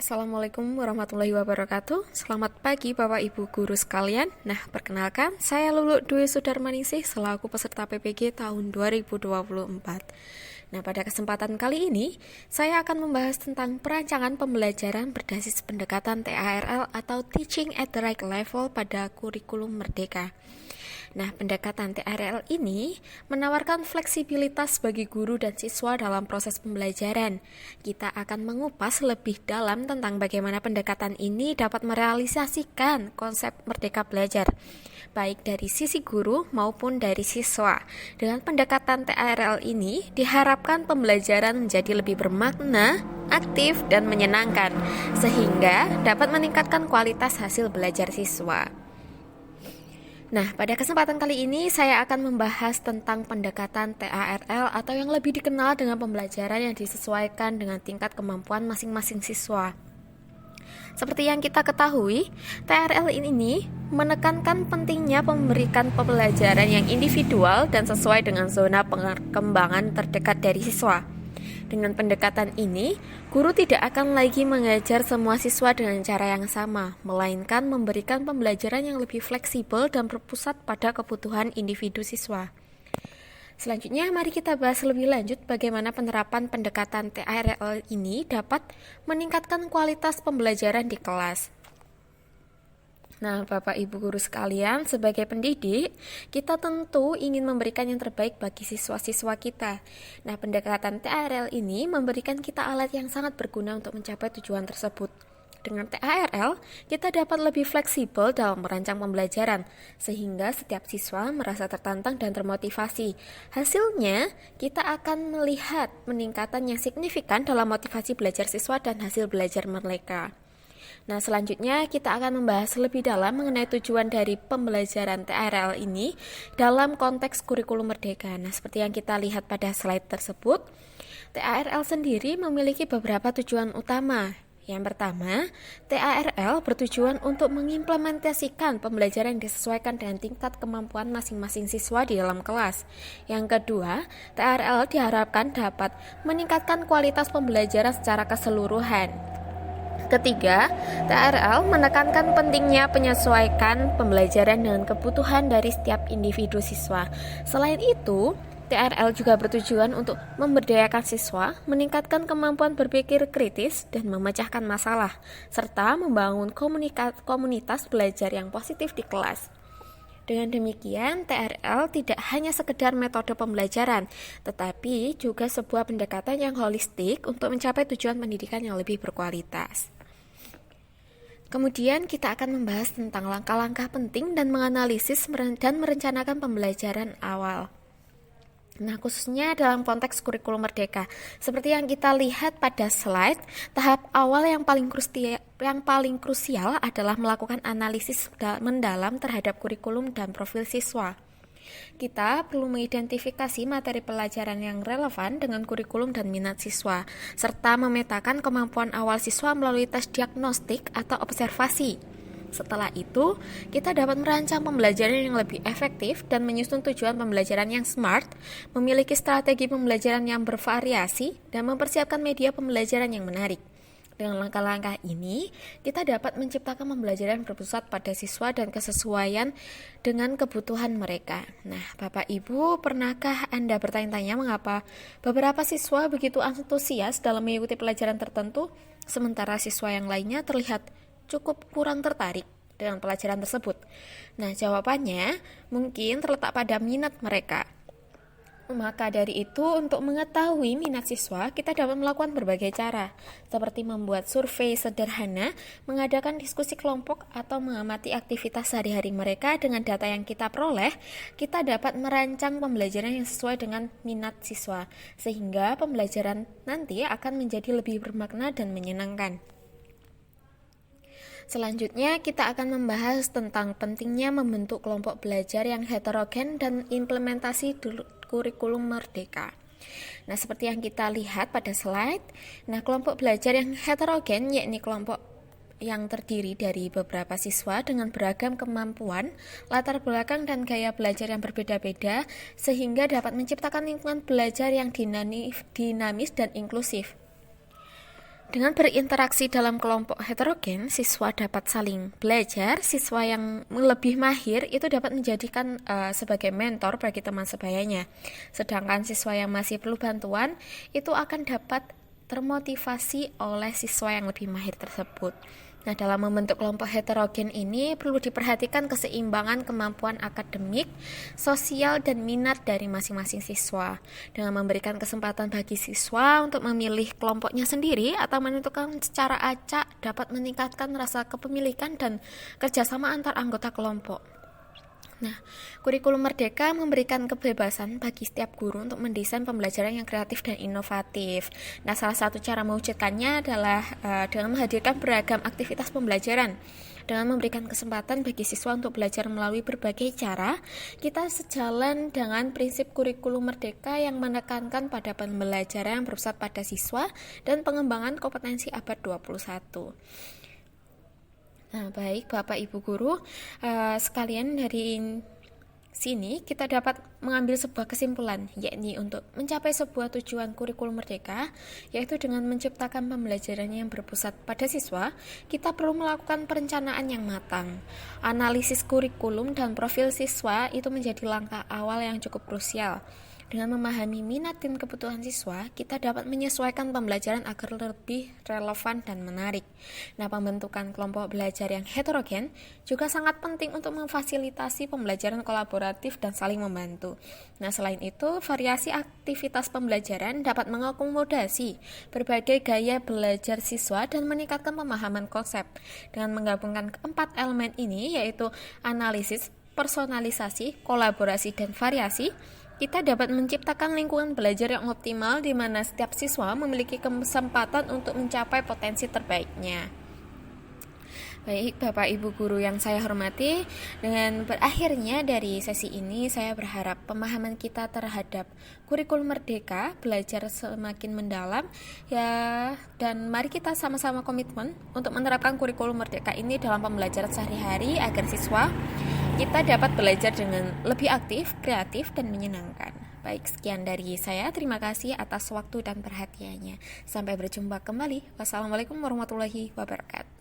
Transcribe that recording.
Assalamualaikum warahmatullahi wabarakatuh. Selamat pagi Bapak Ibu guru sekalian. Nah, perkenalkan, saya Lulu Dwi Sudarmaningsih selaku peserta PPG tahun 2024. Nah, pada kesempatan kali ini, saya akan membahas tentang perancangan pembelajaran berbasis pendekatan TARL atau Teaching at the Right Level pada kurikulum Merdeka. Nah, pendekatan TARL ini menawarkan fleksibilitas bagi guru dan siswa dalam proses pembelajaran. Kita akan mengupas lebih dalam tentang bagaimana pendekatan ini dapat merealisasikan konsep merdeka belajar, baik dari sisi guru maupun dari siswa. Dengan pendekatan TARL ini, diharapkan pembelajaran menjadi lebih bermakna, aktif, dan menyenangkan, sehingga dapat meningkatkan kualitas hasil belajar siswa. Nah, pada kesempatan kali ini saya akan membahas tentang pendekatan TARL atau yang lebih dikenal dengan pembelajaran yang disesuaikan dengan tingkat kemampuan masing-masing siswa. Seperti yang kita ketahui, TARL ini menekankan pentingnya memberikan pembelajaran yang individual dan sesuai dengan zona perkembangan terdekat dari siswa. Dengan pendekatan ini, guru tidak akan lagi mengajar semua siswa dengan cara yang sama, melainkan memberikan pembelajaran yang lebih fleksibel dan berpusat pada kebutuhan individu siswa. Selanjutnya, mari kita bahas lebih lanjut bagaimana penerapan pendekatan TARL ini dapat meningkatkan kualitas pembelajaran di kelas. Nah, Bapak Ibu guru sekalian, sebagai pendidik, kita tentu ingin memberikan yang terbaik bagi siswa-siswa kita. Nah, pendekatan TARL ini memberikan kita alat yang sangat berguna untuk mencapai tujuan tersebut. Dengan TARL, kita dapat lebih fleksibel dalam merancang pembelajaran, sehingga setiap siswa merasa tertantang dan termotivasi. Hasilnya, kita akan melihat peningkatan yang signifikan dalam motivasi belajar siswa dan hasil belajar mereka. Nah, selanjutnya kita akan membahas lebih dalam mengenai tujuan dari pembelajaran TARL ini dalam konteks kurikulum merdeka. Nah, seperti yang kita lihat pada slide tersebut, TARL sendiri memiliki beberapa tujuan utama. Yang pertama, TARL bertujuan untuk mengimplementasikan pembelajaran yang disesuaikan dengan tingkat kemampuan masing-masing siswa di dalam kelas. Yang kedua, TARL diharapkan dapat meningkatkan kualitas pembelajaran secara keseluruhan. Ketiga, TARL menekankan pentingnya penyesuaikan pembelajaran dengan kebutuhan dari setiap individu siswa. Selain itu, TARL juga bertujuan untuk memberdayakan siswa, meningkatkan kemampuan berpikir kritis dan memecahkan masalah, serta membangun komunitas belajar yang positif di kelas. Dengan demikian, TARL tidak hanya sekedar metode pembelajaran, tetapi juga sebuah pendekatan yang holistik untuk mencapai tujuan pendidikan yang lebih berkualitas. Kemudian kita akan membahas tentang langkah-langkah penting dan menganalisis dan merencanakan pembelajaran awal. Nah, khususnya dalam konteks kurikulum merdeka. Seperti yang kita lihat pada slide, tahap awal yang paling krusial adalah melakukan analisis mendalam terhadap kurikulum dan profil siswa. Kita perlu mengidentifikasi materi pelajaran yang relevan dengan kurikulum dan minat siswa, serta memetakan kemampuan awal siswa melalui tes diagnostik atau observasi. Setelah itu, kita dapat merancang pembelajaran yang lebih efektif dan menyusun tujuan pembelajaran yang smart, memiliki strategi pembelajaran yang bervariasi, dan mempersiapkan media pembelajaran yang menarik. Dengan langkah-langkah ini, kita dapat menciptakan pembelajaran berpusat pada siswa dan kesesuaian dengan kebutuhan mereka. Nah, Bapak Ibu, pernahkah Anda bertanya-tanya mengapa beberapa siswa begitu antusias dalam mengikuti pelajaran tertentu, sementara siswa yang lainnya terlihat cukup kurang tertarik dengan pelajaran tersebut? Nah, jawabannya mungkin terletak pada minat mereka. Maka dari itu, untuk mengetahui minat siswa, kita dapat melakukan berbagai cara, seperti membuat survei sederhana, mengadakan diskusi kelompok, atau mengamati aktivitas sehari-hari mereka. Dengan data yang kita peroleh, kita dapat merancang pembelajaran yang sesuai dengan minat siswa, sehingga pembelajaran nanti akan menjadi lebih bermakna dan menyenangkan. Selanjutnya, kita akan membahas tentang pentingnya membentuk kelompok belajar yang heterogen dan implementasi kurikulum merdeka. Nah, seperti yang kita lihat pada slide, kelompok belajar yang heterogen yakni kelompok yang terdiri dari beberapa siswa dengan beragam kemampuan, latar belakang dan gaya belajar yang berbeda-beda, sehingga dapat menciptakan lingkungan belajar yang dinamis dan inklusif. Dengan berinteraksi dalam kelompok heterogen, siswa dapat saling belajar. Siswa yang lebih mahir itu dapat menjadikan sebagai mentor bagi teman sebayanya. Sedangkan siswa yang masih perlu bantuan itu akan dapat termotivasi oleh siswa yang lebih mahir tersebut. Nah, dalam membentuk kelompok heterogen ini perlu diperhatikan keseimbangan kemampuan akademik, sosial, dan minat dari masing-masing siswa. Dengan memberikan kesempatan bagi siswa untuk memilih kelompoknya sendiri atau menentukan secara acak dapat meningkatkan rasa kepemilikan dan kerjasama antar anggota kelompok. Nah, kurikulum merdeka memberikan kebebasan bagi setiap guru untuk mendesain pembelajaran yang kreatif dan inovatif. Nah, salah satu cara mewujudkannya adalah dengan menghadirkan beragam aktivitas pembelajaran. Dengan memberikan kesempatan bagi siswa untuk belajar melalui berbagai cara, kita sejalan dengan prinsip kurikulum merdeka yang menekankan pada pembelajaran yang berpusat pada siswa dan pengembangan kompetensi abad 21. Nah, baik Bapak Ibu guru, sekalian dari sini kita dapat mengambil sebuah kesimpulan, yakni untuk mencapai sebuah tujuan kurikulum merdeka, yaitu dengan menciptakan pembelajaran yang berpusat pada siswa, kita perlu melakukan perencanaan yang matang. Analisis kurikulum dan profil siswa itu menjadi langkah awal yang cukup krusial. Dengan memahami minat dan kebutuhan siswa, kita dapat menyesuaikan pembelajaran agar lebih relevan dan menarik. Nah, pembentukan kelompok belajar yang heterogen juga sangat penting untuk memfasilitasi pembelajaran kolaboratif dan saling membantu. Nah, selain itu, variasi aktivitas pembelajaran dapat mengakomodasi berbagai gaya belajar siswa dan meningkatkan pemahaman konsep. Dengan menggabungkan keempat elemen ini, yaitu analisis, personalisasi, kolaborasi, dan variasi, kita dapat menciptakan lingkungan belajar yang optimal di mana setiap siswa memiliki kesempatan untuk mencapai potensi terbaiknya. Baik, Bapak Ibu guru yang saya hormati, dengan berakhirnya dari sesi ini, saya berharap pemahaman kita terhadap kurikulum merdeka belajar semakin mendalam ya, dan mari kita sama-sama komitmen untuk menerapkan kurikulum merdeka ini dalam pembelajaran sehari-hari agar siswa kita dapat belajar dengan lebih aktif, kreatif, dan menyenangkan. Baik, sekian dari saya. Terima kasih atas waktu dan perhatiannya. Sampai berjumpa kembali. Wassalamualaikum warahmatullahi wabarakatuh.